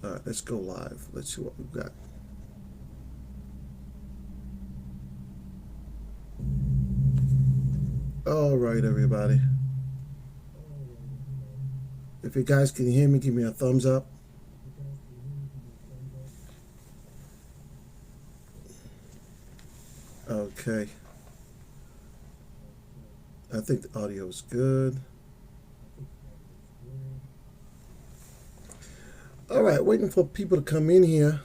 All right, let's go live. Let's see what we've got. All right, everybody. If you guys can hear me, give me a thumbs up. Okay. I think the audio is good. All right, waiting for people to come in here.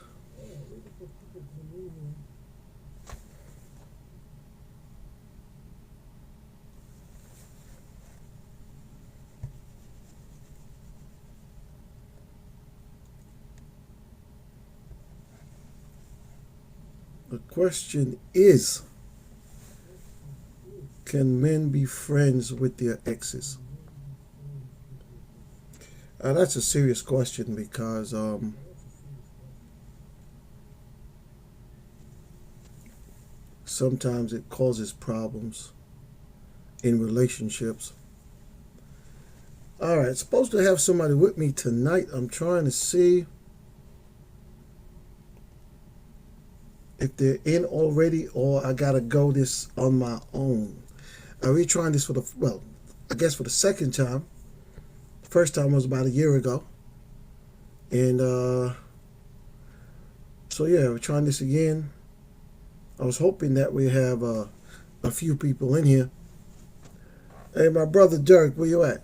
The question is, can men be friends with their exes? That's a serious question because sometimes it causes problems in relationships. All right, supposed to have somebody with me tonight. I'm trying to see if they're in already or I gotta go this on my own. Are we trying this for I guess for the second time. First time was about a year ago. And so yeah, we're trying this again. I was hoping that we have a few people in here. Hey, my brother Dirk, where you at?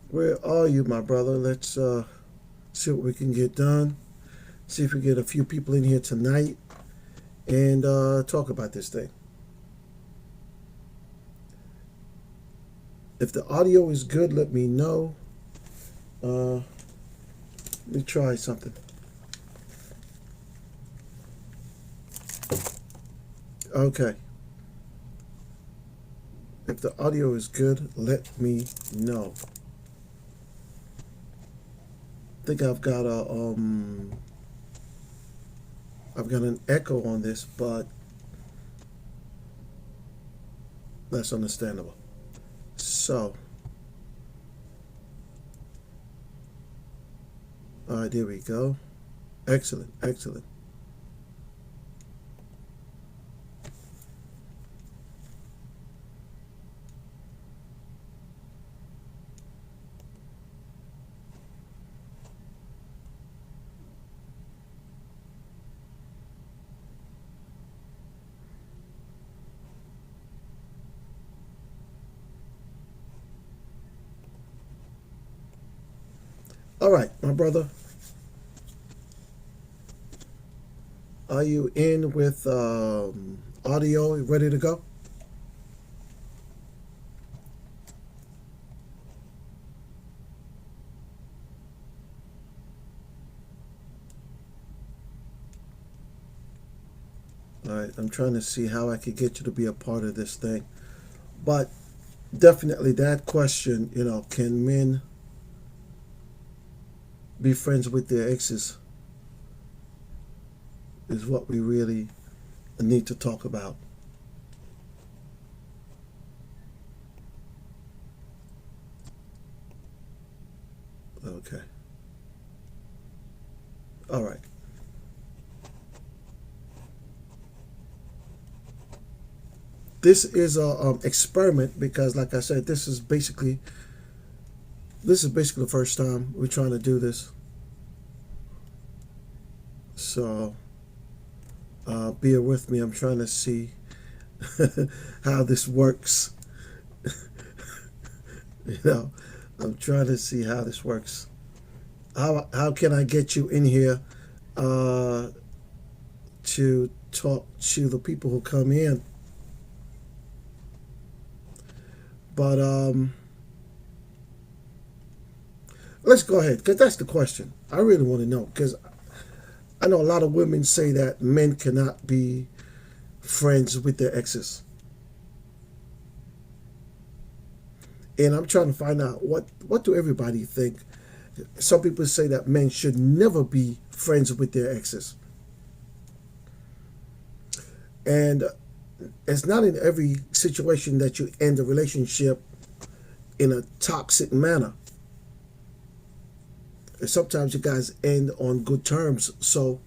Where are you, my brother? Let's see what we can get done. See if we get a few people in here tonight and talk about this thing. If the audio is good, let me know. Let me try something. Okay. If the audio is good, let me know. I think I've got an echo on this, but that's understandable. So, all right, there we go. Excellent, excellent. All right, my brother. Are you in with audio ready to go? All right, I'm trying to see how I could get you to be a part of this thing. But definitely that question, can men be friends with their exes is what we really need to talk about. Okay. All right. This is a experiment because, like I said, this is basically the first time we're trying to do this. So bear with me. I'm trying to see how this works. you know, I'm trying to see how this works. How can I get you in here uh, to talk to the people who come in? But let's go ahead because that's the question. I really want to know because I know a lot of women say that men cannot be friends with their exes, and I'm trying to find out what do everybody think. Some people say that men should never be friends with their exes, and it's not in every situation that you end a relationship in a toxic manner. And sometimes you guys end on good terms. So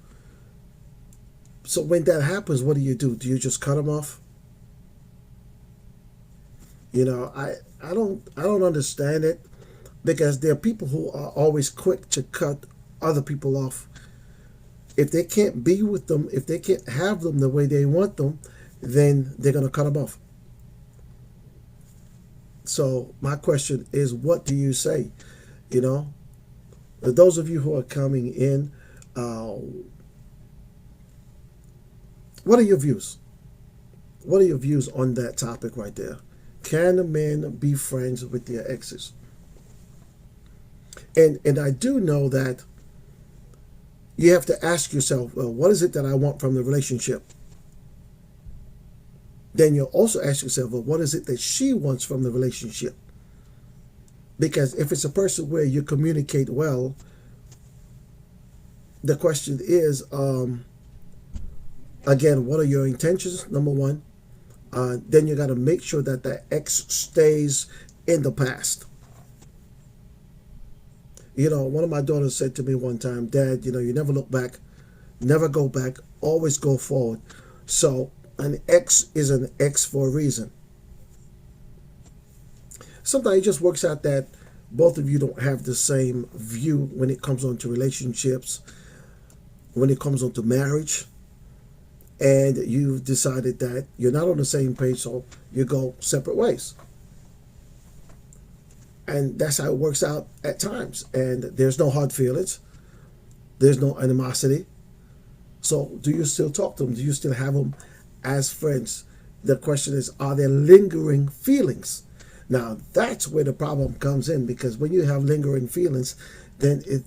when that happens, what do you do? Do you just cut them off? I don't understand it, because there are people who are always quick to cut other people off. If they can't be with them, if they can't have them the way they want them, then they're going to cut them off. So my question is, what do you say? You know, those of you who are coming in, uh, what are your views? What are your views on that topic right there? Can men be friends with their exes? And I do know that you have to ask yourself, well, what is it that I want from the relationship? Then you'll also ask yourself, well, what is it that she wants from the relationship? Because if it's a person where you communicate well, the question is, again, what are your intentions? Number one. Then you got to make sure that the ex stays in the past. One of my daughters said to me one time, Dad, you never look back, never go back, always go forward. So an ex is an ex for a reason. Sometimes it just works out that both of you don't have the same view when it comes on to relationships, when it comes on to marriage, and you've decided that you're not on the same page, so you go separate ways. And that's how it works out at times. And there's no hard feelings, there's no animosity. So do you still talk to them? Do you still have them as friends? The question is, are there lingering feelings? Now, that's where the problem comes in, because when you have lingering feelings, then it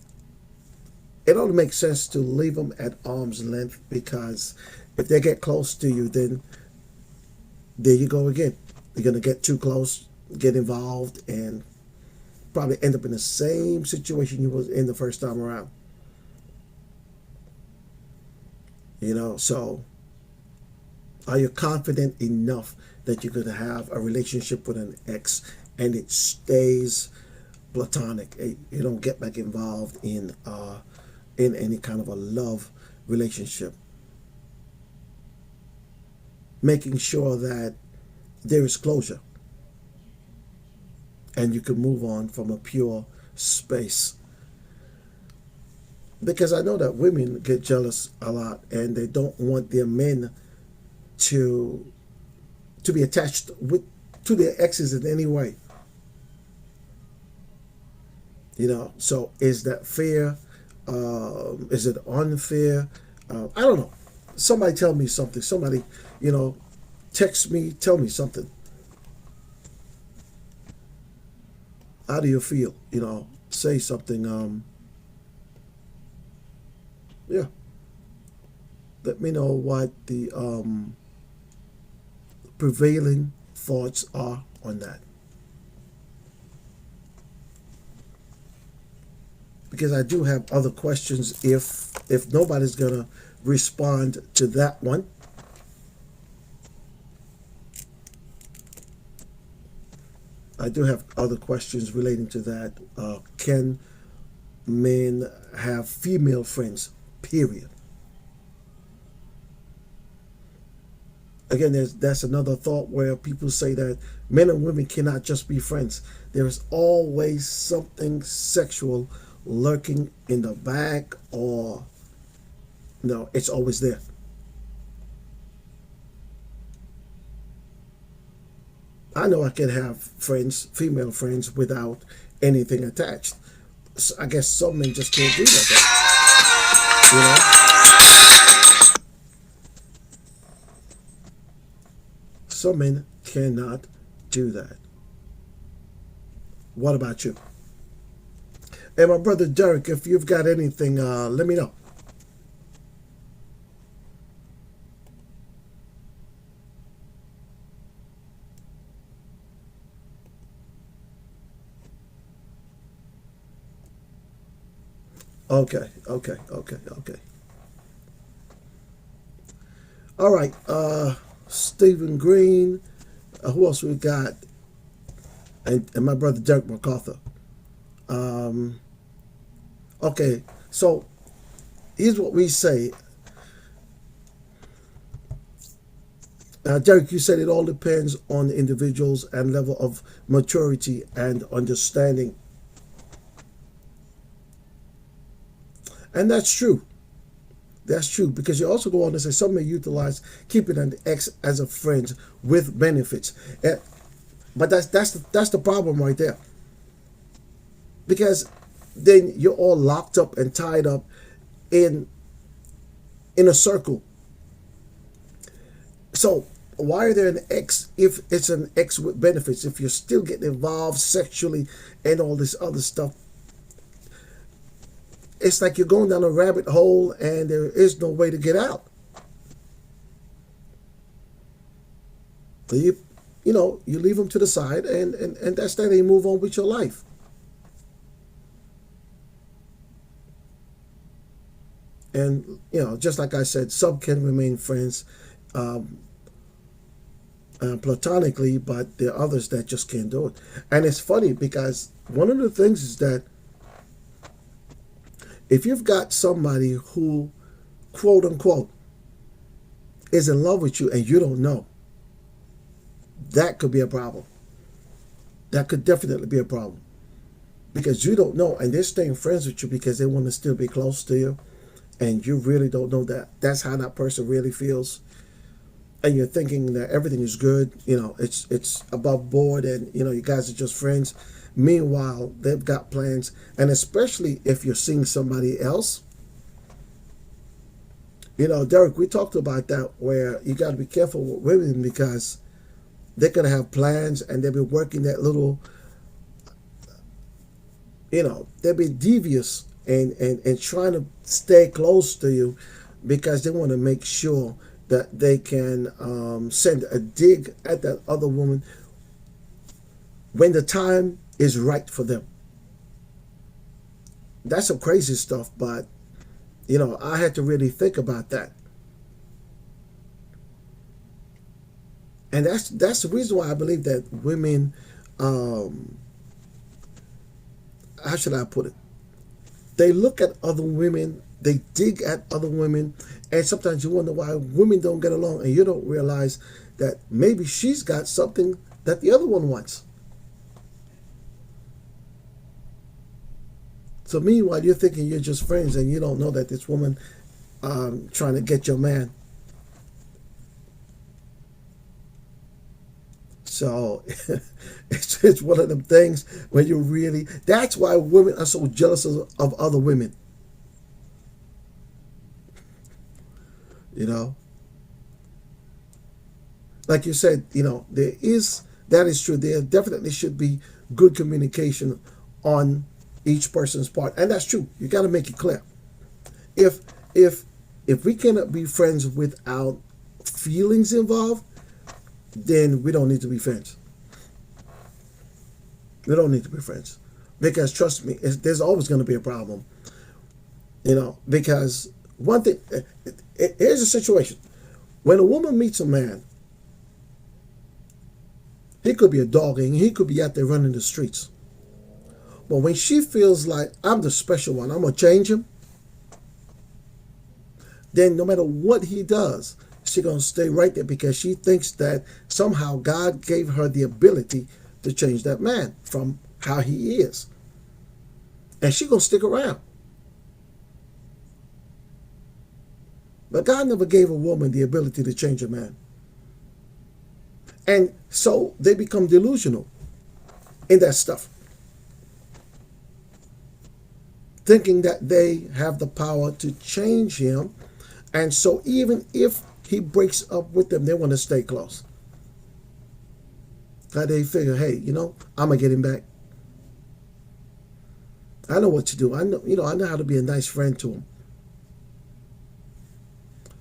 only makes sense to leave them at arm's length, because if they get close to you, then there you go again. You're going to get too close, get involved, and probably end up in the same situation you was in the first time around. So are you confident enough that you're going to have a relationship with an ex and it stays platonic? You don't get back involved in any kind of a love relationship. Making sure that there is closure and you can move on from a pure space. Because I know that women get jealous a lot, and they don't want their men to be attached to their exes in any way. So is that fair? Is it unfair? I don't know. Somebody tell me something. Somebody, text me, tell me something. How do you feel? Say something. Yeah. Let me know what the prevailing thoughts are on that. Because I do have other questions if nobody's gonna respond to that one. I do have other questions relating to that. Can men have female friends? Period. Again, that's another thought where people say that men and women cannot just be friends. There is always something sexual lurking in the back, or no, it's always there. I know I can have friends, female friends, without anything attached. So I guess some men just can't do that. Some men cannot do that. What about you? And my brother Derek, if you've got anything, let me know. Okay. All right. Stephen Green. Who else we got? And my brother Derek MacArthur. Okay, so here's what we say. Derek, you said it all depends on the individuals and level of maturity and understanding. And that's true. That's true because you also go on to say some may utilize keeping an ex as a friend with benefits. But that's the problem right there because then you're all locked up and tied up in in a circle. So why are there an ex if it's an ex with benefits? If you're still getting involved sexually and all this other stuff, it's like you're going down a rabbit hole and there is no way to get out. So you leave them to the side and that's that. And you move on with your life. And just like I said, some can remain friends um, platonically, but there are others that just can't do it. And it's funny because one of the things is that if you've got somebody who, quote unquote, is in love with you and you don't know, that could be a problem. That could definitely be a problem because you don't know, and they're staying friends with you because they want to still be close to you, and you really don't know that that's how that person really feels, and you're thinking that everything is good. It's above board, and you guys are just friends. Meanwhile, they've got plans, and especially if you're seeing somebody else. Derek, we talked about that where you got to be careful with women because they're gonna have plans and they'll be working that little, they'll be devious and trying to stay close to you because they want to make sure that they can send a dig at that other woman when the time is right for them. That's some crazy stuff, but I had to really think about that. And that's the reason why I believe that women, how should I put it? They look at other women, they dig at other women, and sometimes you wonder why women don't get along, and you don't realize that maybe she's got something that the other one wants. So meanwhile, you're thinking you're just friends, and you don't know that this woman trying to get your man. So it's one of them things when you really. That's why women are so jealous of other women. You know, like you said, there is that is true. There definitely should be good communication on each person's part, and that's true. You got to make it clear. If if if we cannot be friends without feelings involved, then we don't need to be friends. We don't need to be friends because trust me, there's always going to be a problem. Because one thing, here's a situation: when a woman meets a man, he could be a dog and he could be out there running the streets. But when she feels like I'm the special one, I'm gonna change him, then no matter what he does, she's gonna stay right there because she thinks that somehow God gave her the ability to change that man from how he is. And she's gonna stick around. But God never gave a woman the ability to change a man. And so they become delusional in that stuff, thinking that they have the power to change him. And so even if he breaks up with them, they want to stay close. They figure, hey, I'm gonna get him back. I know what to do. I know how to be a nice friend to him.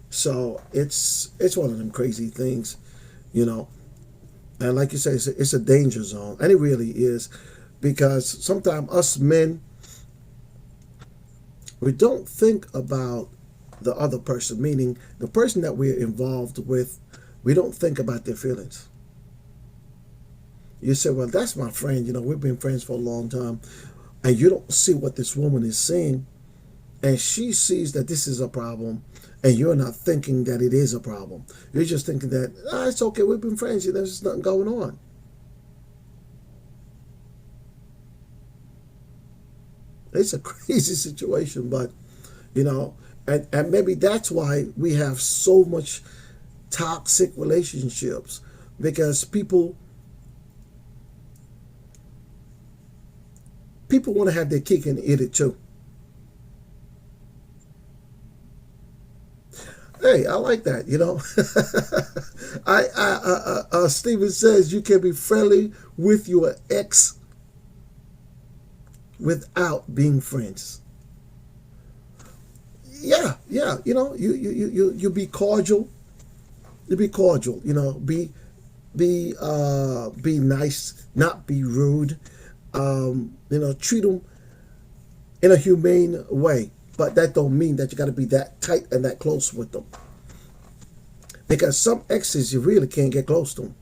So it's one of them crazy things, you know. And like you say, it's a danger zone, and it really is, because sometimes us men, we don't think about the other person, meaning the person that we're involved with. We don't think about their feelings. You say, well, that's my friend. We've been friends for a long time. and you don't see what this woman is seeing, and she sees that this is a problem, and you're not thinking that it is a problem. You're just thinking that, it's okay, we've been friends, there's nothing going on. It's a crazy situation, but you know, and maybe that's why we have so much toxic relationships, because people want to have their cake and eat it too. Hey, I like that. Stephen says you can be friendly with your ex without being friends. Yeah, yeah. You be cordial. You be cordial. Be nice, not be rude. Treat them in a humane way. But that don't mean that you got to be that tight and that close with them. Because some exes you really can't get close to them.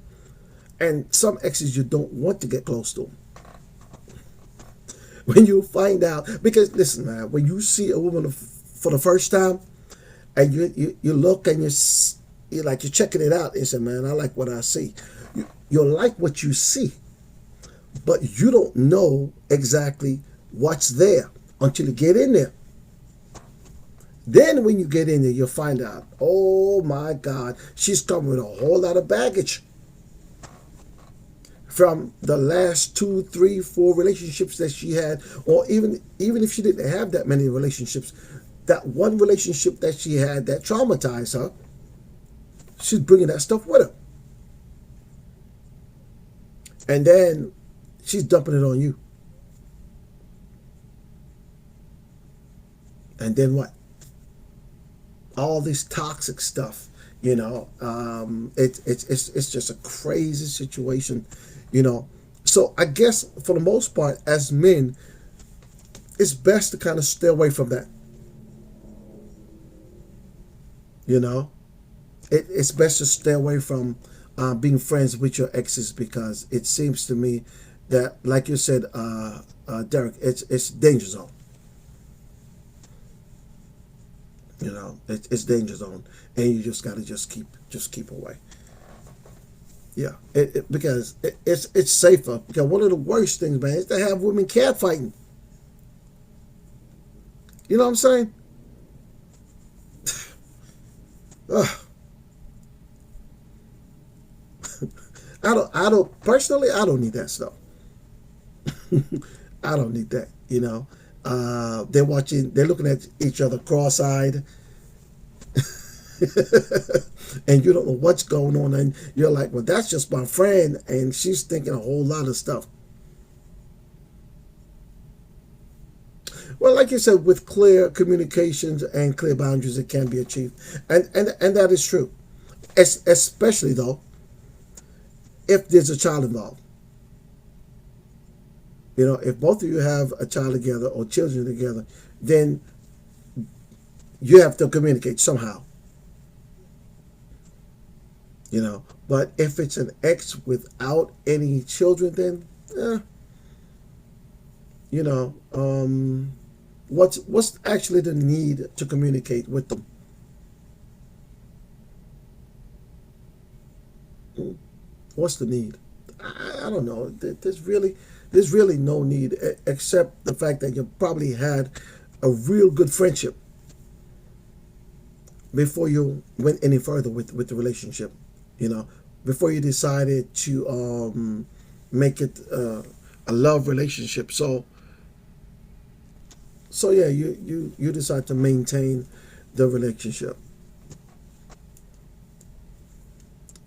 And some exes you don't want to get close to them. When you find out, because listen, man, when you see a woman for the first time, and you look and you're checking it out, and say, man, I like what I see. You like what you see, but you don't know exactly what's there until you get in there. Then when you get in there, you'll find out, oh my God, she's come with a whole lot of baggage from the last 2, 3, 4 relationships that she had, or even if she didn't have that many relationships, that one relationship that she had that traumatized her, she's bringing that stuff with her. And then she's dumping it on you. And then what? All this toxic stuff, it's just a crazy situation, So I guess for the most part, as men, it's best to kind of stay away from that. It's best to stay away from being friends with your exes, because it seems to me that, like you said, Derek, it's danger zone. It's danger zone, and you just got to just keep away. Yeah, because it's safer. Because one of the worst things, man, is to have women catfighting. You know what I'm saying? Ugh. I don't personally. I don't need that stuff. I don't need that. They're looking at each other cross-eyed, and you don't know what's going on, and you're like, well, that's just my friend, and she's thinking a whole lot of stuff. Well, like you said, with clear communications and clear boundaries, it can be achieved, and that is true, especially though if there's a child involved. If both of you have a child together or children together, then you have to communicate somehow. But if it's an ex without any children, then you know, what's actually the need to communicate with them? What's the need? I don't know. There's really no need, except the fact that you probably had a real good friendship before you went any further with the relationship. You know, before you decided to make it a love relationship. So yeah, you decide to maintain the relationship.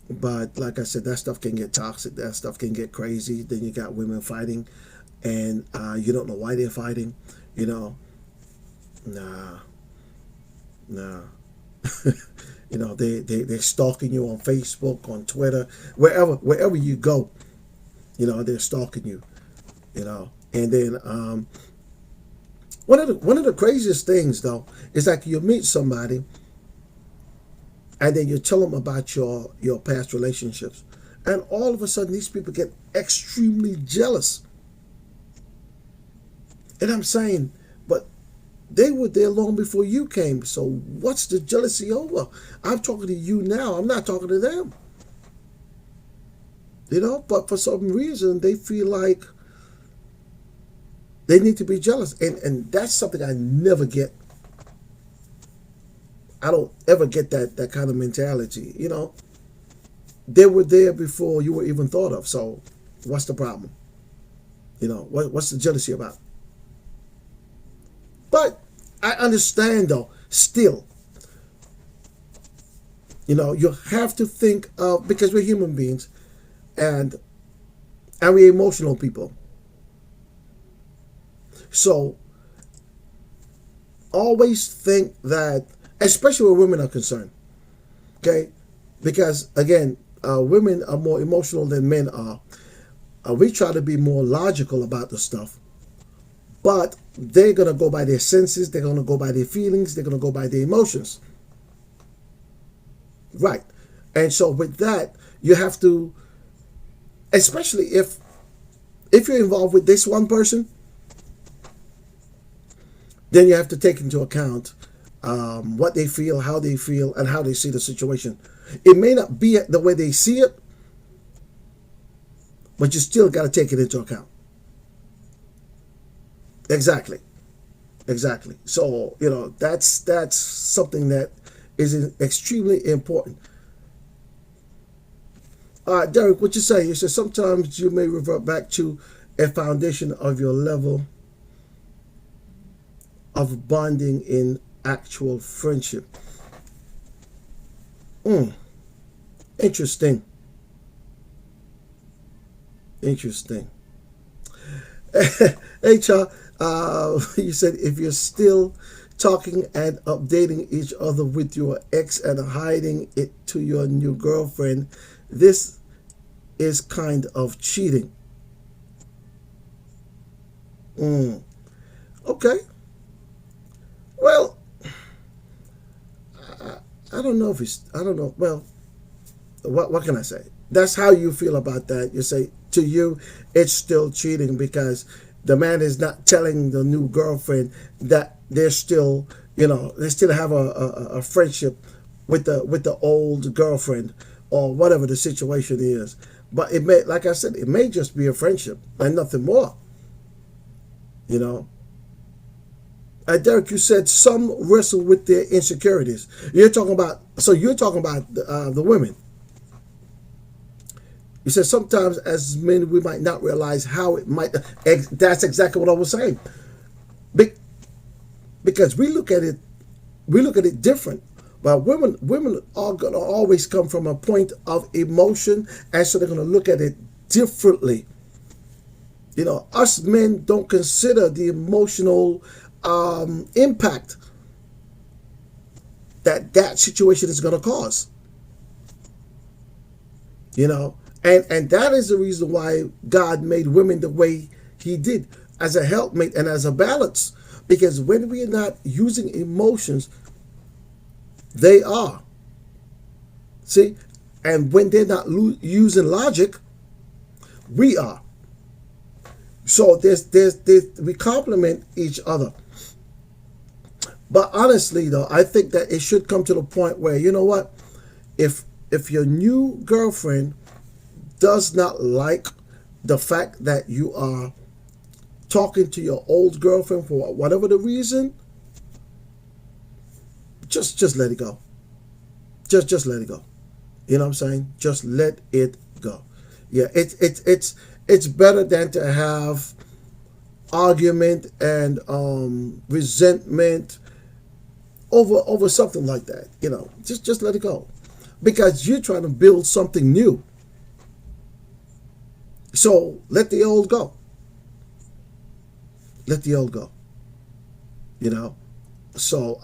But like I said, that stuff can get toxic. That stuff can get crazy. Then you got women fighting, and you don't know why they're fighting. You know, nah, nah. They're stalking you on Facebook, on Twitter, wherever you go. They're stalking you. And then one of the craziest things though is like you meet somebody, and then you tell them about your past relationships, and all of a sudden these people get extremely jealous. And I'm saying, but they were there long before you came. So what's the jealousy over? I'm talking to you now. I'm not talking to them. But for some reason they feel like they need to be jealous. And that's something I never get. I don't ever get that kind of mentality. They were there before you were even thought of. So what's the problem? What's the jealousy about? But I understand though, still, you have to think of, because we're human beings and we're emotional people. So always think that, especially where women are concerned, okay? Because again, women are more emotional than men are. We try to be more logical about the stuff, but they're going to go by their senses, they're going to go by their feelings, they're going to go by their emotions. Right. And so with that, you have to, especially if you're involved with this one person, then you have to take into account what they feel, and how they see the situation. It may not be the way they see it, but you still got to take it into account. Exactly. Exactly. So, that's something that is extremely important. Derek, what you say? You said sometimes you may revert back to a foundation of your level of bonding in actual friendship. Interesting. Interesting. HR, you said if you're still talking and updating each other with your ex and hiding it to your new girlfriend, this is kind of cheating. Okay. Well, I don't know if it's, I don't know. Well, what can I say? That's how you feel about that. You say to you, it's still cheating because the man is not telling the new girlfriend that they're still, they still have a friendship with the old girlfriend or whatever the situation is. But it may, like I said, it may just be a friendship and nothing more. You know. Derek, you said some wrestle with their insecurities. You're talking about the women. You said sometimes as men we might not realize how it might. That's exactly what I was saying. Because we look at it different. But women are going to always come from a point of emotion, and so they're going to look at it differently. Us men don't consider the emotional impact that situation is going to cause. And that is the reason why God made women the way He did, as a helpmate and as a balance. Because when we are not using emotions, they are. See? And when they're not using logic, we are. So we complement each other. But honestly, though, I think that it should come to the point where, you know what? If your new girlfriend does not like the fact that you are talking to your old girlfriend for whatever the reason, just let it go. Just let it go. You know what I'm saying? Just let it go. Yeah, it's better than to have argument and resentment over something like that. Just let it go, because you're trying to build something new. So let the old go. Let the old go. So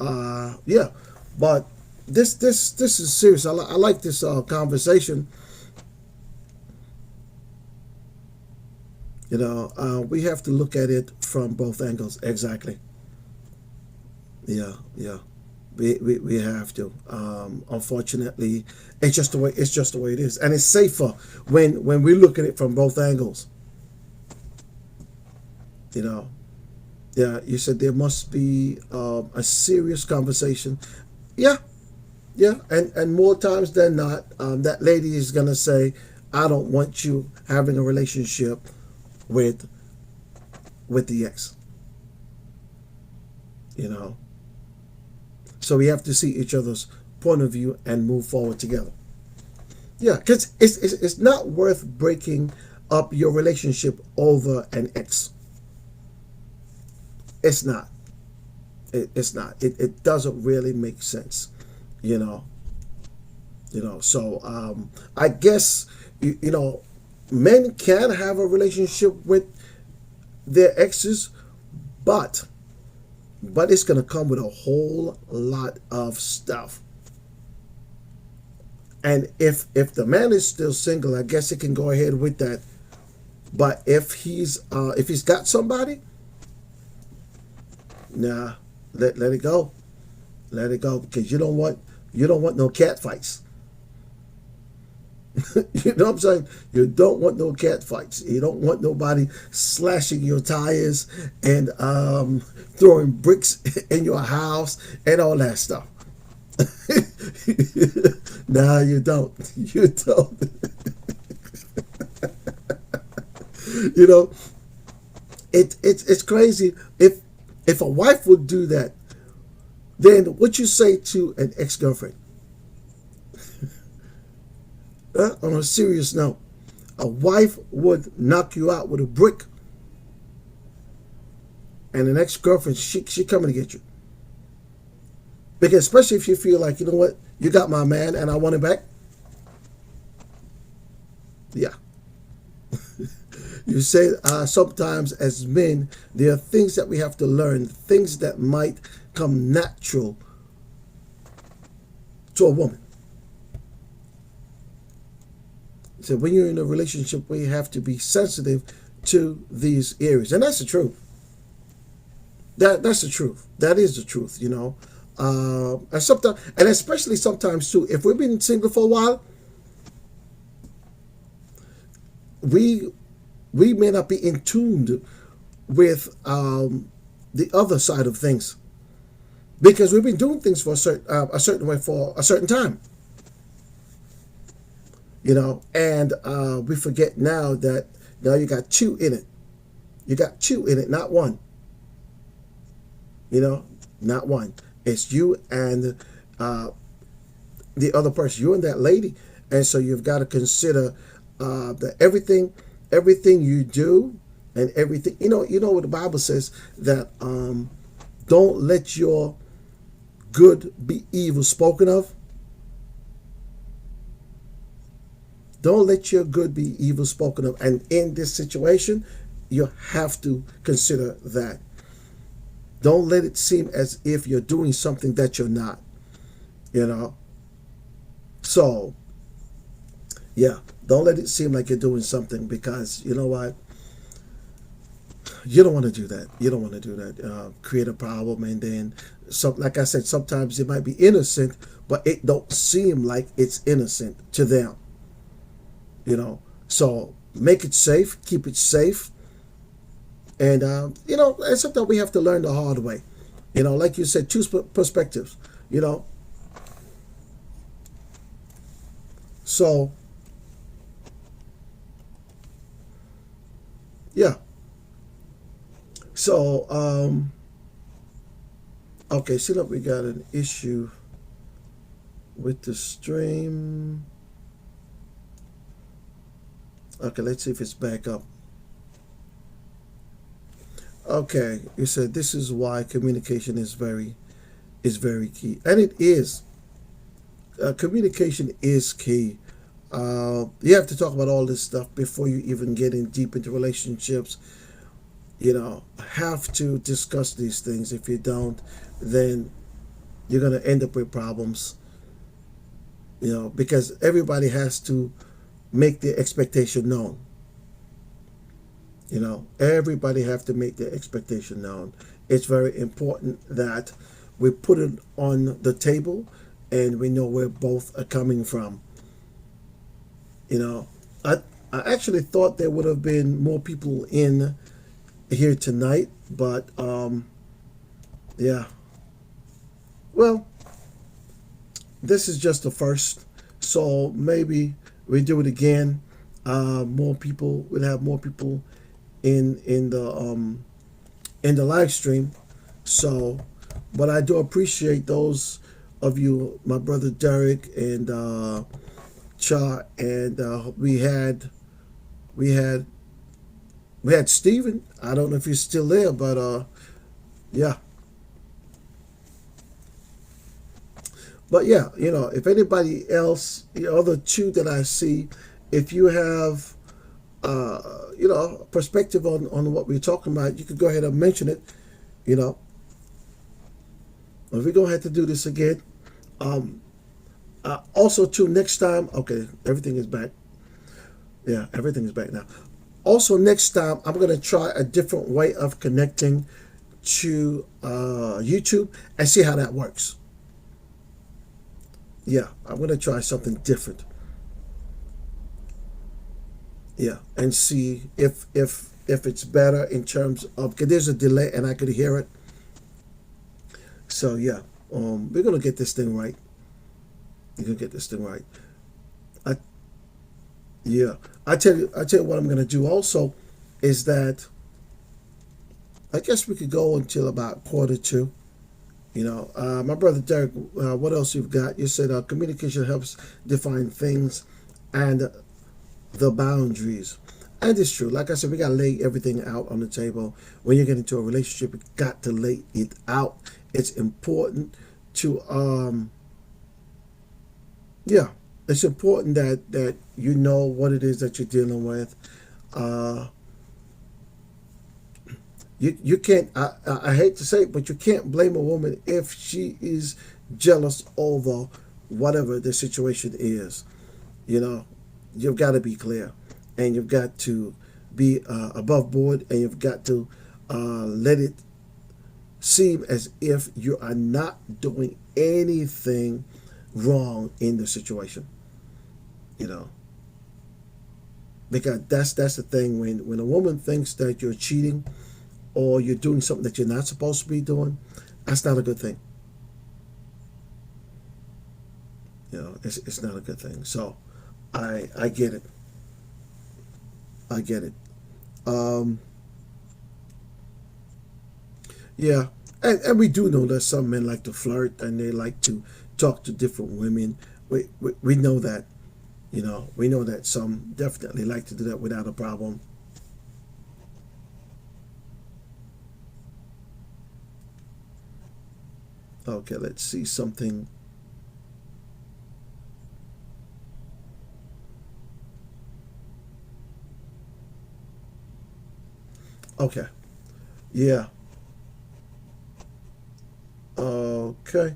yeah, but this is serious. I like this conversation. We have to look at it from both angles. Exactly. Yeah. We have to. Unfortunately, it's just the way it is, and it's safer when we look at it from both angles. Yeah, you said there must be a serious conversation. Yeah, yeah, and more times than not, that lady is gonna say, "I don't want you having a relationship with the ex." You know, so we have to see each other's point of view and move forward together. Yeah, because it's not worth breaking up your relationship over an ex. It's not. It's not. It doesn't really make sense. You know. So I guess you know men can have a relationship with their exes, but it's gonna come with a whole lot of stuff. And if the man is still single, I guess he can go ahead with that. But if he's got somebody, nah, let it go. Let it go because you don't want no cat fights. You know what I'm saying? You don't want no cat fights. You don't want nobody slashing your tires and throwing bricks in your house and all that stuff. No, you don't. You don't. You know, it's crazy. If a wife would do that, then what you say to an ex girlfriend? On a serious note, a wife would knock you out with a brick, and an ex girlfriend she coming to get you. Because especially if you feel like, you know what, you got my man and I want it back. Yeah. You say sometimes as men, there are things that we have to learn, things that might come natural to a woman. So when you're in a relationship, we have to be sensitive to these areas, and that's the truth. That's the truth. That is the truth. You know, and sometimes, and especially sometimes too, if we've been single for a while, we we may not be in tune with the other side of things because we've been doing things for a certain way for a certain time, you know, and we forget now that now you got two in it. You got two in it, not one. You know, not one. It's you and the other person, you and that lady, and so you've got to consider that everything you do and everything. You know what the Bible says that don't let your good be evil spoken of. Don't let your good be evil spoken of. And in this situation, you have to consider that. Don't let it seem as if you're doing something that you're not. You know. So, yeah, don't let it seem like you're doing something because you know what? You don't want to do that. You don't want to do that. Create a problem and then, like I said, sometimes it might be innocent, but it don't seem like it's innocent to them. You know, so make it safe, keep it safe, and you know, it's something we have to learn the hard way. You know, like you said, choose perspectives. You know, so yeah. So okay, see, look, we got an issue with the stream. Okay, let's see if it's back up. Okay, you said this is why communication is very key, and it is. Communication is key. You have to talk about all this stuff before you even get in deep into relationships. You know, have to discuss these things. If you don't, then you're gonna end up with problems. You know, because everybody has to make their expectation known. You know, everybody have to make their expectation known. It's very important that we put it on the table and we know where both are coming from. You know, I actually thought there would have been more people in here tonight, But yeah, well, this is just the first, so maybe we do it again. More people would have more people in the live stream. So, but I do appreciate those of you, my brother Derek and Cha, and we had we had Steven. I don't know if he's still there, but yeah. But yeah, if anybody else, the other two that I see, if you have perspective on what we're talking about, you could go ahead and mention it. You know, if we're gonna have to do this again. Um, Also, too, next time, okay, everything is back. Yeah, everything is back now. Also, next time, I'm gonna try a different way of connecting to YouTube and see how that works. Yeah, I'm gonna try something different. Yeah, and see if it's better in terms of because there's a delay and I could hear it. So yeah, we're gonna get this thing right. We're gonna get this thing right. I Yeah, I tell you what I'm gonna do also is that I guess we could go until about quarter two. My brother Derek, what else you've got? You said communication helps define things and the boundaries. And it's true. Like I said, we got to lay everything out on the table. When you get into a relationship, you got to lay it out. It's important to, yeah, it's important that you know what it is that you're dealing with. Uh, you can't, I hate to say it, but you can't blame a woman if she is jealous over whatever the situation is. You know, you've got to be clear, and you've got to be above board, and you've got to let it seem as if you are not doing anything wrong in the situation. You know, because that's the thing when a woman thinks that you're cheating or you're doing something that you're not supposed to be doing, that's not a good thing. It's not a good thing. So I get it. I get it. Um, yeah, and we do know that some men like to flirt and they like to talk to different women. We know that. We know that some definitely like to do that without a problem. Okay, let's see something. Okay, yeah. Okay.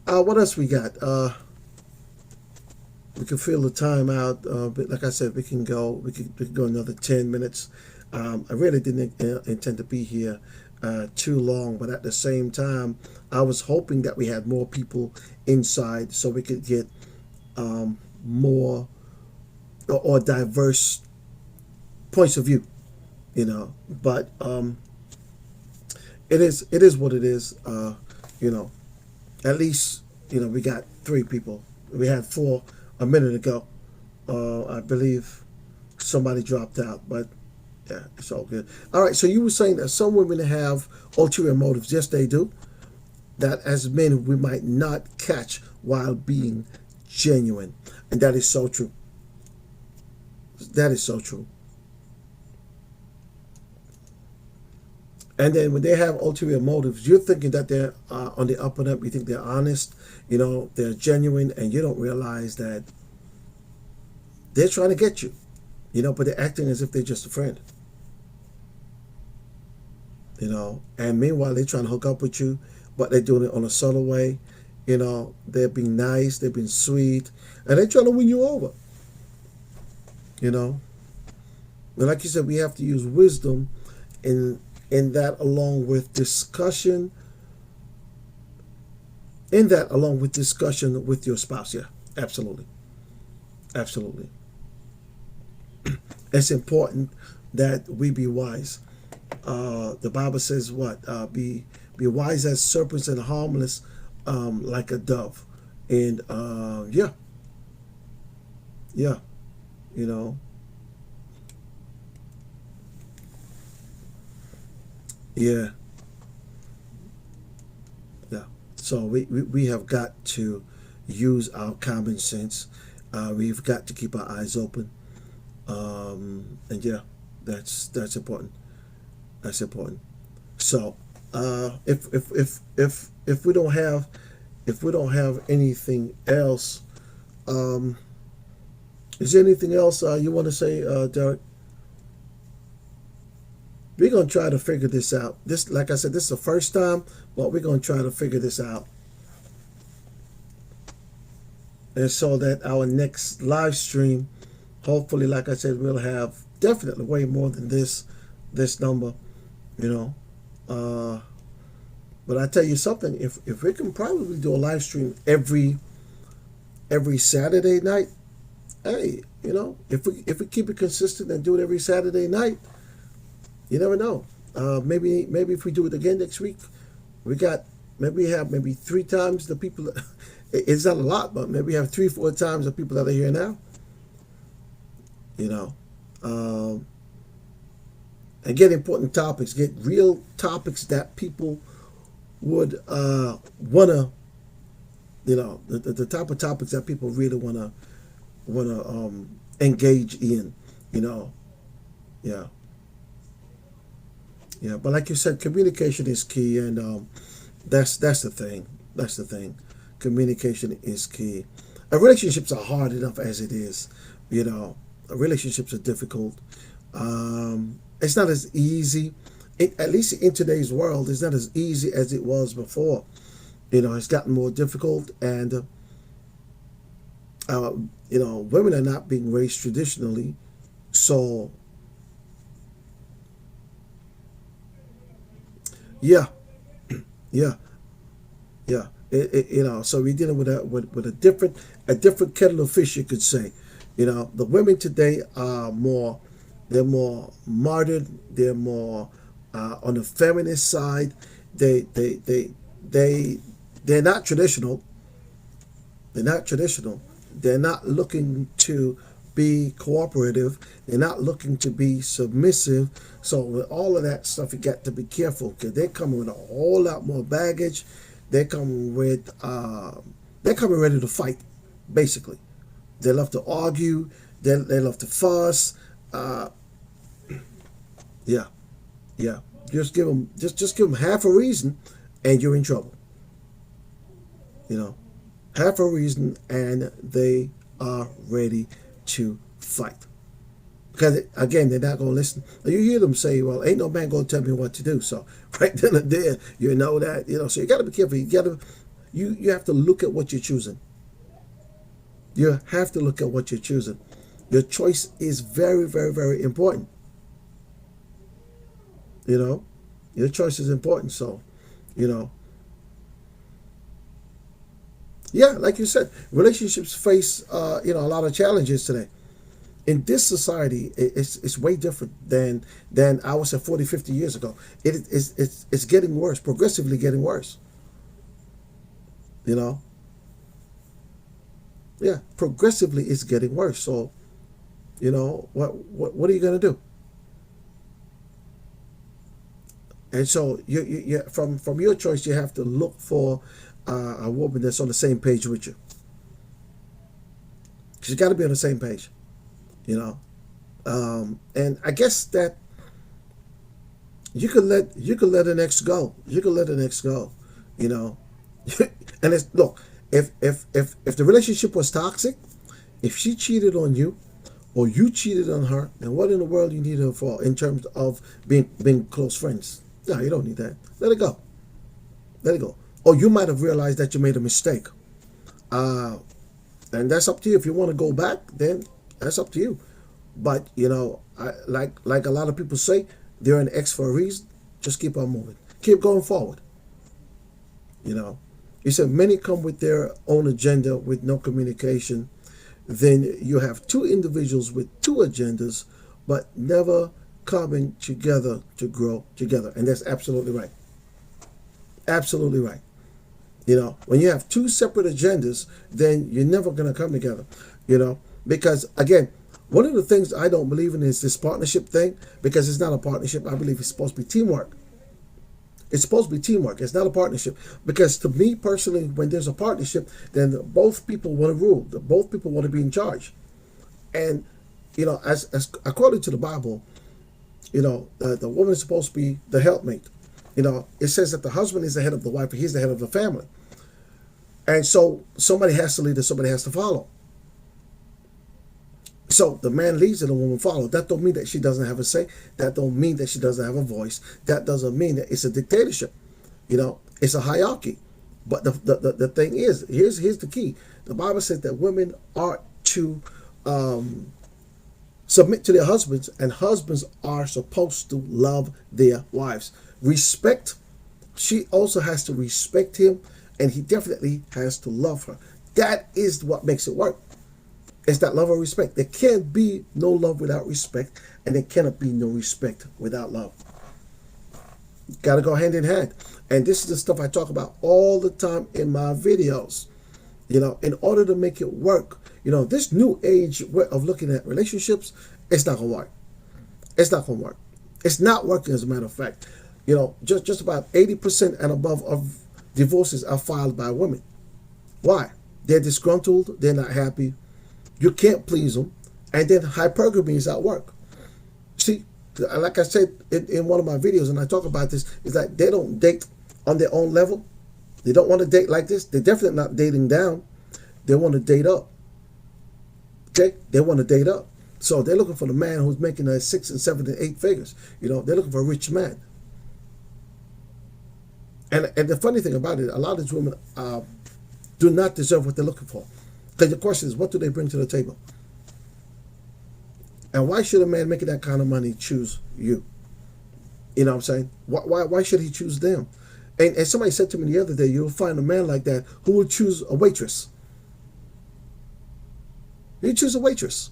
What else we got? We can fill the time out. But like I said, we can go. We can go another 10 minutes. I really didn't intend to be here too long, but at the same time, I was hoping that we had more people inside so we could get more or diverse points of view. But it is what it is. You know, at least we got three people. We had four a minute ago. I believe somebody dropped out, but yeah, it's all good. All right, so you were saying that some women have ulterior motives. Yes, they do. That as men we might not catch while being genuine, and that is so true. That is so true. And then when they have ulterior motives, you're thinking that they're on the up and up. You think they're honest, they're genuine, and you don't realize that they're trying to get you, but they're acting as if they're just a friend, And meanwhile, they're trying to hook up with you, but they're doing it on a subtle way. They're being nice, they're being sweet, and they're trying to win you over, you know. And like you said, we have to use wisdom in that along with discussion with your spouse. Yeah, absolutely. Absolutely. It's important that we be wise. The Bible says what? Be wise as serpents and harmless like a dove. And yeah, yeah, you know, yeah, yeah. So we have got to use our common sense. We've got to keep our eyes open. And yeah, that's important. That's important. So if we don't have anything else, um, is there anything else you want to say, Derek? We're gonna try to figure this out. This, like I said, this is the first time, but we're gonna try to figure this out, and so that our next live stream, hopefully, like I said, we'll have definitely way more than this number. You know, uh, but I tell you something, if we can probably do a live stream every Saturday night, hey, if we keep it consistent and do it every Saturday night, you never know. Maybe if we do it again next week, we got maybe have maybe three times the people. It's not a lot, but maybe have 3-4 times the people that are here now. You know, um, and get important topics, get real topics that people would wanna, the type of topics that people really wanna engage in. You know, yeah. Yeah, but like you said, communication is key, and that's the thing. That's the thing. Communication is key. And relationships are hard enough as it is. You know, relationships are difficult. It's not as easy. At least in today's world, it's not as easy as it was before. It's gotten more difficult, and uh, women are not being raised traditionally, so yeah, yeah. Yeah, so we're dealing with a different kettle of fish, you could say. The women today are they're more modern, they're more on the feminist side. They they they they they're not traditional. They're not traditional. They're not looking to be cooperative. They're not looking to be submissive. So with all of that stuff, you got to be careful because they're coming with a whole lot more baggage. They're coming with they're coming ready to fight, basically. They love to argue. They love to fuss. Uh, yeah, yeah. Just give them half a reason, and you're in trouble. You know, half a reason, and they are ready to fight. Because again, they're not going to listen. You hear them say, "Well, ain't no man going to tell me what to do." So right then and there, you know that. So you got to be careful. You have to look at what you're choosing. You have to look at what you're choosing. Your choice is very, very, very important. You know, your choice is important. So, you know, yeah, like you said, relationships face a lot of challenges today. In this society, it's way different than I would say 40, 50 years ago. It's getting worse, progressively getting worse. You know, yeah, progressively it's getting worse. So, what are you gonna do? And so from your choice, you have to look for a woman that's on the same page with you. She's got to be on the same page. You know, and I guess that you could let an ex go. You could let an ex go. You know, and it's look, if the relationship was toxic, if she cheated on you or you cheated on her, then what in the world you need her for in terms of being close friends? No, you don't need that. Let it go. Let it go. Or you might have realized that you made a mistake. Uh, and that's up to you. If you want to go back, then that's up to you. But like a lot of people say, they're an ex for a reason. Just keep on moving. Keep going forward. You know, he said many come with their own agenda with no communication. Then you have two individuals with two agendas, but never coming together to grow together. And that's absolutely right. Absolutely right. When you have two separate agendas, then you're never going to come together. Because again, one of the things I don't believe in is this partnership thing, because it's not a partnership. I believe it's supposed to be teamwork. It's supposed to be teamwork. It's not a partnership. Because to me personally, when there's a partnership, then both people want to rule. Both people want to be in charge. And, as according to the Bible, the woman is supposed to be the helpmate. It says that the husband is the head of the wife, and he's the head of the family. And so somebody has to lead and somebody has to follow. So the man leads and the woman follows. That don't mean that she doesn't have a say. That don't mean that she doesn't have a voice. That doesn't mean that it's a dictatorship. It's a hierarchy. But the thing is, here's the key. The Bible says that women are to submit to their husbands, and husbands are supposed to love their wives. Respect. She also has to respect him, and he definitely has to love her. That is what makes it work. It's that love or respect. There can't be no love without respect, and there cannot be no respect without love. Got to go hand in hand. And this is the stuff I talk about all the time in my videos. In order to make it work, this new age way of looking at relationships, it's not going to work. It's not going to work. It's not working, as a matter of fact. Just about 80% and above of divorces are filed by women. Why? They're disgruntled. They're not happy. You can't please them. And then hypergamy is at work. See, like I said in one of my videos, and I talk about this, is that they don't date on their own level. They don't want to date like this. They're definitely not dating down. They want to date up. Okay? They want to date up. So they're looking for the man who's making 6 and 7 and 8 figures. They're looking for a rich man. And the funny thing about it, a lot of these women do not deserve what they're looking for. Because the question is, what do they bring to the table? And why should a man making that kind of money choose you? You know what I'm saying? Why should he choose them? And somebody said to me the other day, you'll find a man like that who will choose a waitress. You choose a waitress.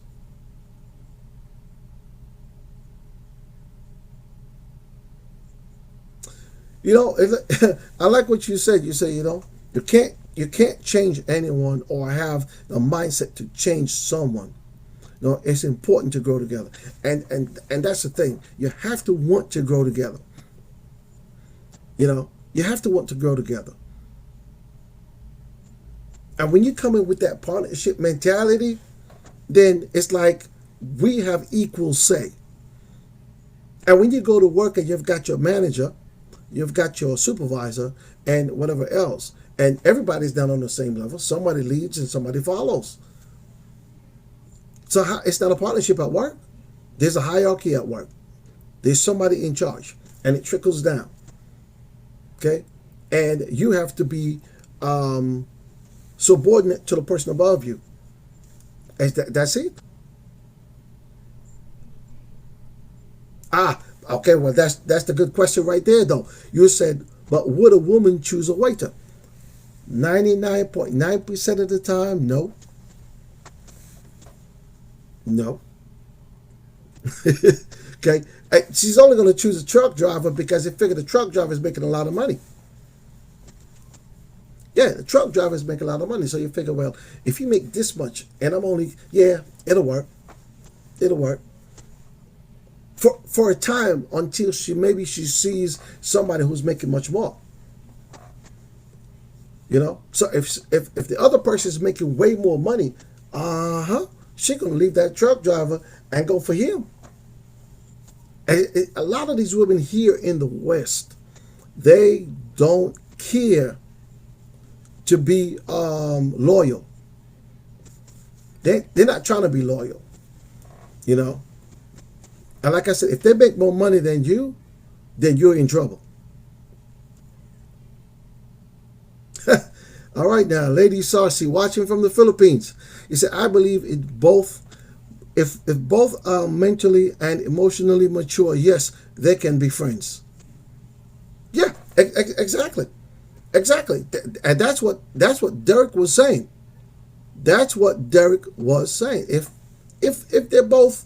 I like what you said. You say, you can't change anyone or have the mindset to change someone. It's important to grow together. And that's the thing. You have to want to grow together. You have to want to grow together. And when you come in with that partnership mentality, then it's like we have equal say. And when you go to work and you've got your manager, you've got your supervisor, and whatever else, and everybody's down on the same level, somebody leads and somebody follows. So it's not a partnership at work. There's a hierarchy at work. There's somebody in charge, and it trickles down. Okay? And you have to be subordinate to the person above you. That's it. Okay, well, that's the good question right there, though. You said, but would a woman choose a waiter? 99.9% of the time, no. No. Okay? She's only going to choose a truck driver because they figure the truck driver is making a lot of money. Yeah, the truck driver is making a lot of money. So you figure, well, if you make this much and I'm only, yeah, it'll work. It'll work. For a time until maybe she sees somebody who's making much more. So if the other person is making way more money, she's gonna leave that truck driver and go for him. And a lot of these women here in the West, they don't care to be loyal. They're not trying to be loyal. And like I said, if they make more money than you, then you're in trouble. All right now, Lady Sarcy, watching from the Philippines. You said, I believe if both are mentally and emotionally mature, yes, they can be friends. Yeah, exactly. Exactly. And that's what Derek was saying. That's what Derek was saying. If they're both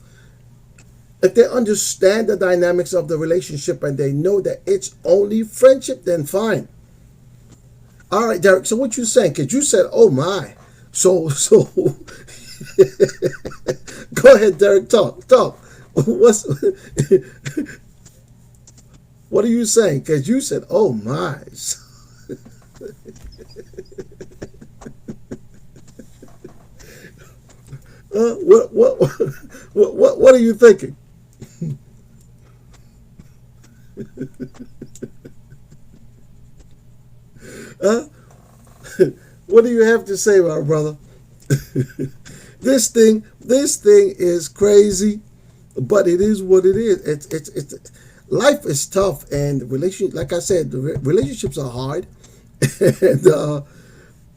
If they understand the dynamics of the relationship and they know that it's only friendship, then fine. All right, Derek. So what you saying? Because you said, "Oh my." So go ahead, Derek. Talk. What's what are you saying? Because you said, "Oh my." What are you thinking? Huh? What do you have to say, my brother? This thing is crazy, but it is what it is. It's life is tough, and relation. Like I said, the relationships are hard, and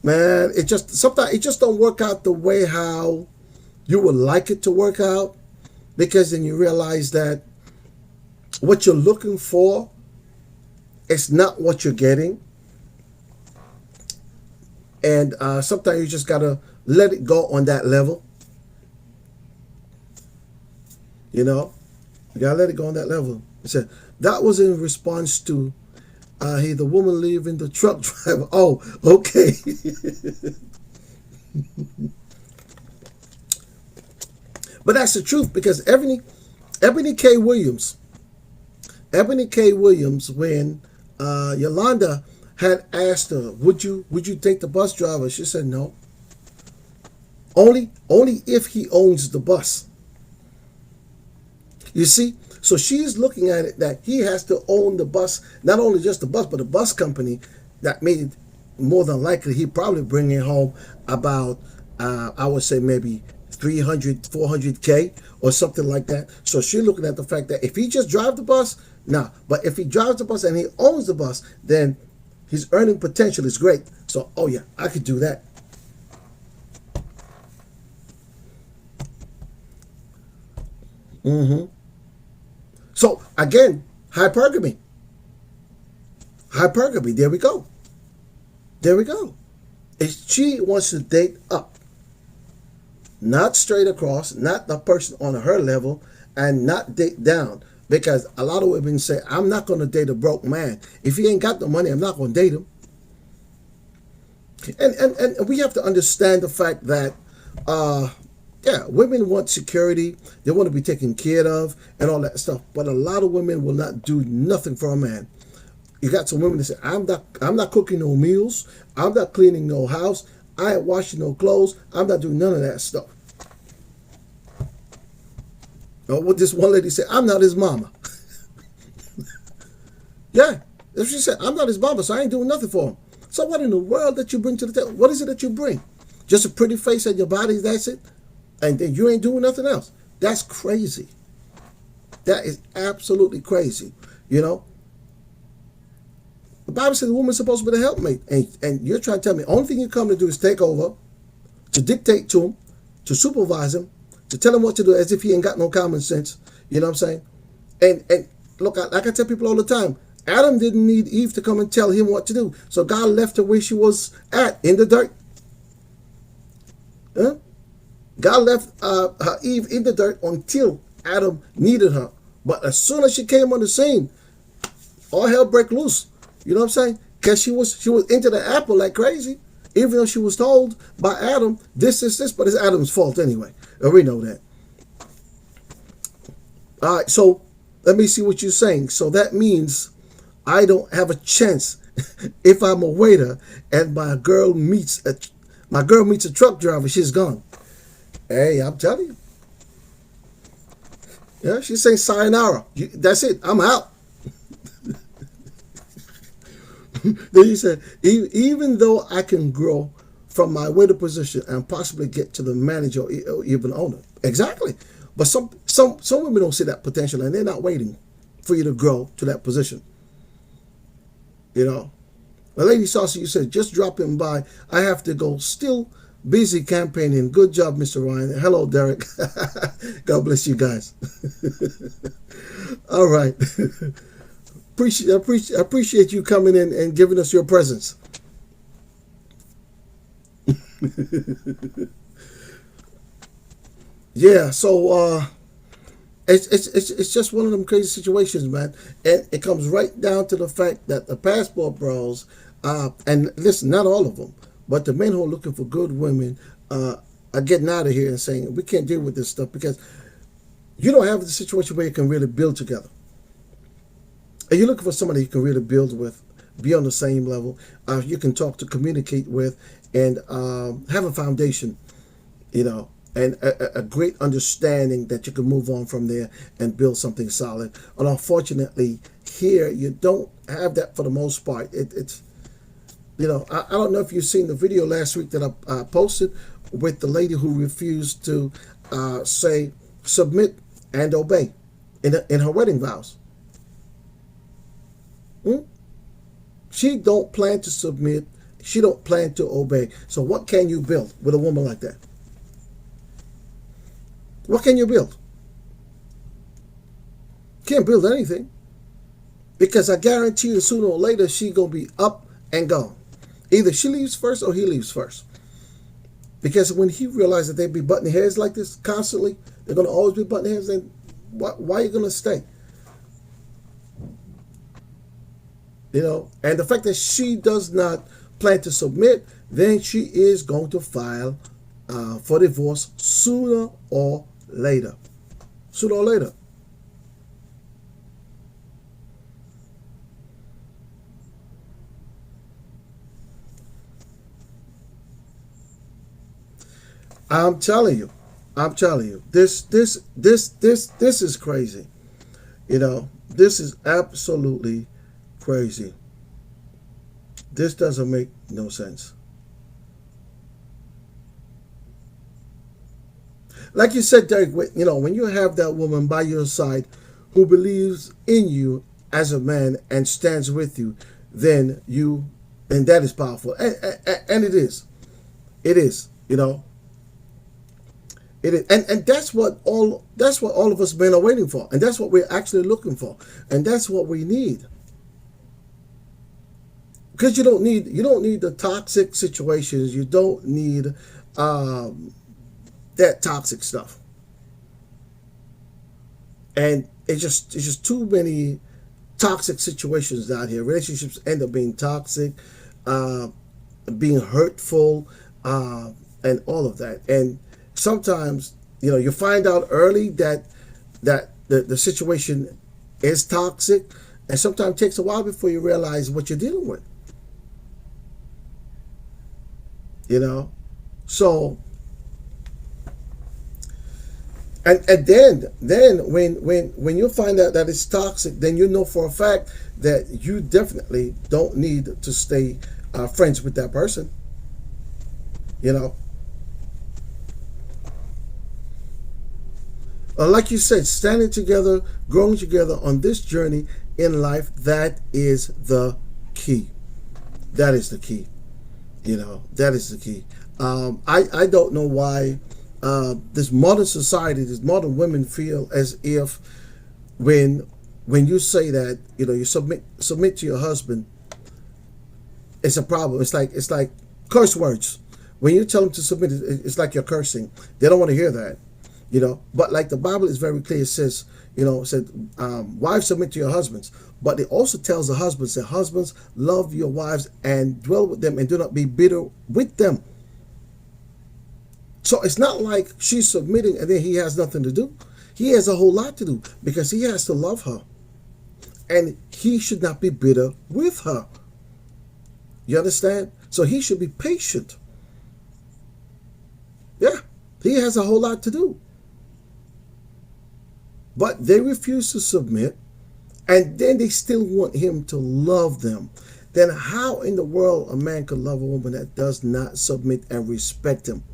man, it just sometimes it just don't work out the way how you would like it to work out, because then you realize that what you're looking for is not what you're getting, and sometimes you just gotta let it go on that level. You know, you gotta let it go on that level. It said that was in response to hey, the woman leaving the truck driver. Oh, okay. But that's the truth, because Ebony K. Williams, Ebony K. Williams, when Yolanda had asked her, "Would you take the bus driver?" She said no. Only if he owns the bus. You see, so she's looking at it that he has to own the bus, not only just the bus, but the bus company that made more than likely he probably bringing home about I would say maybe 300, 400K or something like that. So she's looking at the fact that if he just drives the bus, nah. But if he drives the bus and he owns the bus, then his earning potential is great. So, oh yeah, I could do that. Mm-hmm. So again, hypergamy. Hypergamy. There we go. There we go. If she wants to date up, not straight across, not the person on her level, and not date down. Because a lot of women say, "I'm not going to date a broke man. If he ain't got the money, I'm not going to date him." And we have to understand the fact that, yeah, women want security. They want to be taken care of and all that stuff. But a lot of women will not do nothing for a man. You got some women that say, I'm not cooking no meals. I'm not cleaning no house. I ain't washing no clothes. I'm not doing none of that stuff. Or what this one lady said, "I'm not his mama." Yeah, if she said, "I'm not his mama, so I ain't doing nothing for him." So what in the world that you bring to the table? What is it that you bring? Just a pretty face and your body, that's it? And then you ain't doing nothing else. That's crazy. That is absolutely crazy. You know, the Bible says the woman's supposed to be the helpmate, and you're trying to tell me the only thing you come to do is take over, to dictate to him, to supervise him, to tell him what to do as if he ain't got no common sense. You know what I'm saying? And look, like I tell people all the time, Adam didn't need Eve to come and tell him what to do. So God left her where she was at, in the dirt. Huh? God left Eve in the dirt until Adam needed her. But as soon as she came on the scene, all hell break loose. You know what I'm saying? Because she was into the apple like crazy. Even though she was told by Adam, this, but it's Adam's fault anyway. And we know that. All right, so let me see what you're saying. So that means I don't have a chance if I'm a waiter and my girl meets a truck driver. She's gone. Hey, I'm telling you. Yeah, she's saying sayonara. That's it. I'm out. Then he said, even though I can grow from my waiter position and possibly get to the manager or even owner. Exactly. But some women don't see that potential, and they're not waiting for you to grow to that position. You know. Well, Lady Saucy, you said, just dropping by. I have to go. Still busy campaigning. Good job, Mr. Ryan. Hello, Derek. God bless you guys. All right. Appreciate you coming in and giving us your presence. Yeah, so It's just one of them crazy situations, man. And it comes right down to the fact that the passport bros, and listen, not all of them, but the men who are looking for good women, are getting out of here and saying we can't deal with this stuff because you don't have the situation where you can really build together. And you're looking for somebody you can really build with, be on the same level, you can talk to, communicate with, and have a foundation, you know, and a great understanding that you can move on from there and build something solid. And unfortunately, here you don't have that for the most part. It's you know, I don't know if you've seen the video last week that I posted with the lady who refused to say submit and obey in her wedding vows. Hmm? She don't plan to submit. She don't plan to obey. So what can you build with a woman like that? What can you build? Can't build anything. Because I guarantee you sooner or later she gonna be up and gone. Either she leaves first or he leaves first. Because when he realizes that they be butting heads like this constantly, they're gonna always be butting heads, then why are you gonna stay? You know, and the fact that she does not plan to submit, then she is going to file for divorce sooner or later. Sooner or later. I'm telling you, this is crazy. You know, this is absolutely crazy. This doesn't make no sense. Like you said, Derek, you know, when you have that woman by your side who believes in you as a man and stands with you, then and that is powerful. And it is. It is, you know. It is, and that's what all of us men are waiting for, and that's what we're actually looking for, and that's what we need. Because you don't need the toxic situations. You don't need um, that toxic stuff, and it's just too many toxic situations out here. Relationships end up being toxic, uh, being hurtful, and all of that. And sometimes, you know, you find out early that the situation is toxic, and sometimes it takes a while before you realize what you're dealing with. You know, so and then when you find out that it's toxic, then you know for a fact that you definitely don't need to stay friends with that person. You know, like you said, standing together, growing together on this journey in life, that is the key. That is the key. You know, that is the key. I don't know why this modern society, these modern women feel as if when you say that, you know, you submit to your husband, it's a problem. It's like curse words. When you tell them to submit, it's like you're cursing. They don't want to hear that. You know, but like the Bible is very clear, it says, you know, it said, wives submit to your husbands, but it also tells the husbands that husbands love your wives and dwell with them and do not be bitter with them. So it's not like she's submitting and then he has nothing to do. He has a whole lot to do because he has to love her, and he should not be bitter with her. You understand? So he should be patient. Yeah, he has a whole lot to do. But they refuse to submit, and then they still want him to love them. Then how in the world a man could love a woman that does not submit and respect him?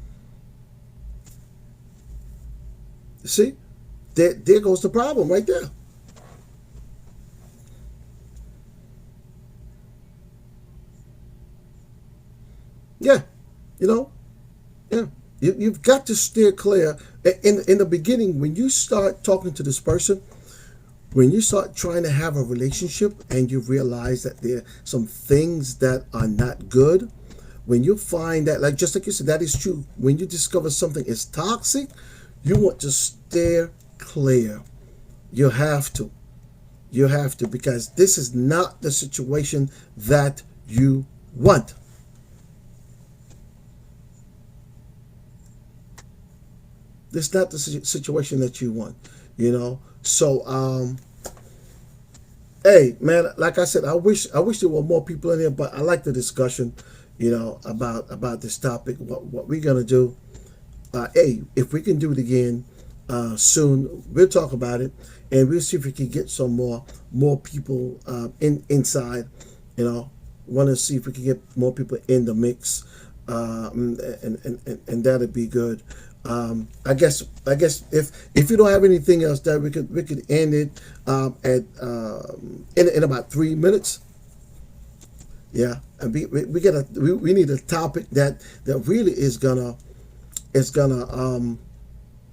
See, there goes the problem right there. Yeah, you know, yeah. You've got to steer clear. In the beginning, when you start talking to this person, when you start trying to have a relationship and you realize that there are some things that are not good, when you find that, like just like you said, that is true. When you discover something is toxic, you want to steer clear. You have to. You have to, because this is not the situation that you want. This is not the situation that you want. You know. So hey man, like I said, I wish there were more people in here, but I like the discussion, about this topic. What we're gonna do, hey, if we can do it again soon, we'll talk about it, and we'll see if we can get some more people inside. You know, want to see if we can get more people in the mix, and that'd be good. I guess if you don't have anything else, that we could end it at in about 3 minutes. Yeah, and we need a topic that really is gonna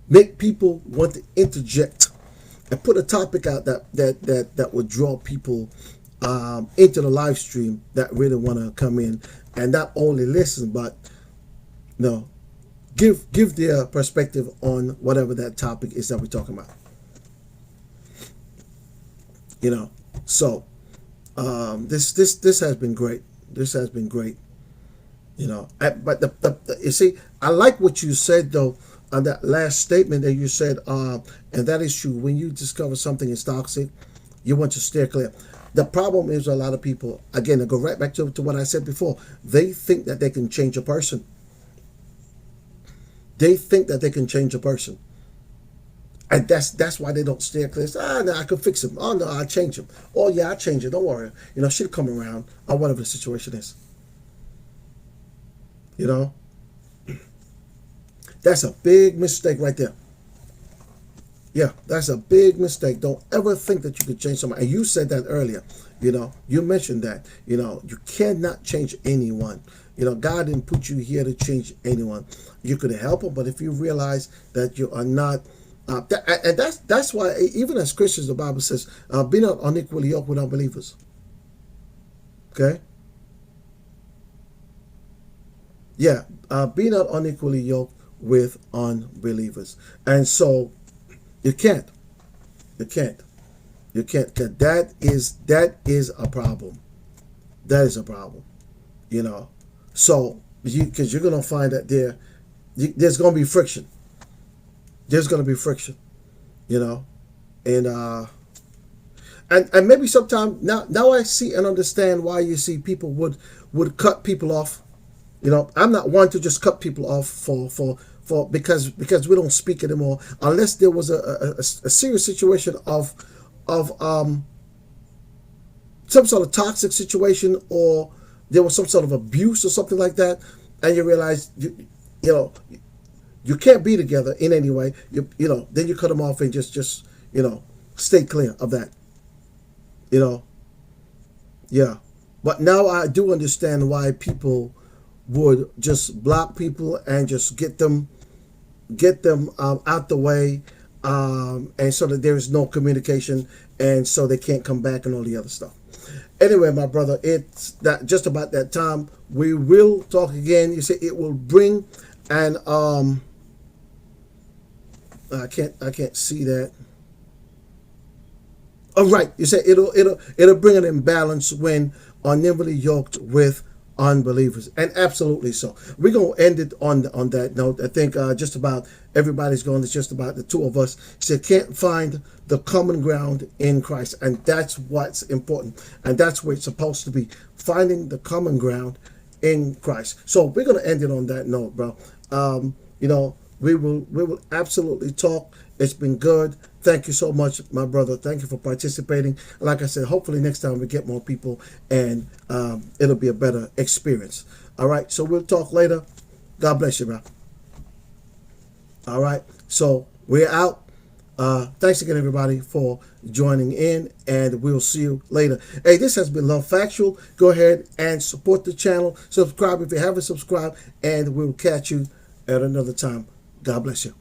make people want to interject, and put a topic out that would draw people into the live stream, that really want to come in and not only listen, but no, give their perspective on whatever that topic is that we're talking about. You know, so this has been great. This has been great. But you see, I like what you said though on that last statement that you said, and that is true. When you discover something is toxic, you want to steer clear. The problem is, a lot of people, again, I go right back to what I said before. They think that they can change a person. They think that they can change a person. And that's why they don't steer clear. No, I can fix him. Oh no, I'll change him. Oh yeah, I'll change it. Don't worry. She'll come around, or whatever the situation is. You know? That's a big mistake right there. Yeah, that's a big mistake. Don't ever think that you could change someone. And you said that earlier. You mentioned that. You cannot change anyone. God didn't put you here to change anyone. You could help them, but if you realize that you are not, and that's why even as Christians, the Bible says, "Be not unequally yoked with unbelievers." Okay. Yeah, be not unequally yoked with unbelievers, and so you can't, you can't, you can't. 'Cause that is a problem. That is a problem. So because you're gonna find that there's gonna be friction. There's gonna be friction. You know, and and maybe sometime now I see and understand why you see people would cut people off. I'm not one to just cut people off for because we don't speak anymore, unless there was a serious situation of some sort of toxic situation, or there was some sort of abuse or something like that, and you realize you can't be together in any way. Then you cut them off and just stay clear of that. Yeah. But now I do understand why people would just block people and just get them out the way, and so that there is no communication, and so they can't come back and all the other stuff. Anyway, my brother, it's that just about that time. We will talk again. You say it will bring, and I can't see that. Oh, right. You say it'll bring an imbalance when unevenly yoked with unbelievers, and absolutely so. We're gonna end it on that note. I think just about everybody's going. It's just about the two of us. So can't find the common ground in Christ, and that's what's important, and that's where it's supposed to be, finding the common ground in Christ. So we're gonna end it on that note, bro. We will absolutely talk. It's been good. Thank you so much, my brother. Thank you for participating. Like I said, hopefully next time we get more people, and it'll be a better experience. All right, so we'll talk later. God bless you, bro. All right, so we're out. Thanks again, everybody, for joining in, and we'll see you later. Hey, this has been Love Factual. Go ahead and support the channel. Subscribe if you haven't subscribed, and we'll catch you at another time. God bless you.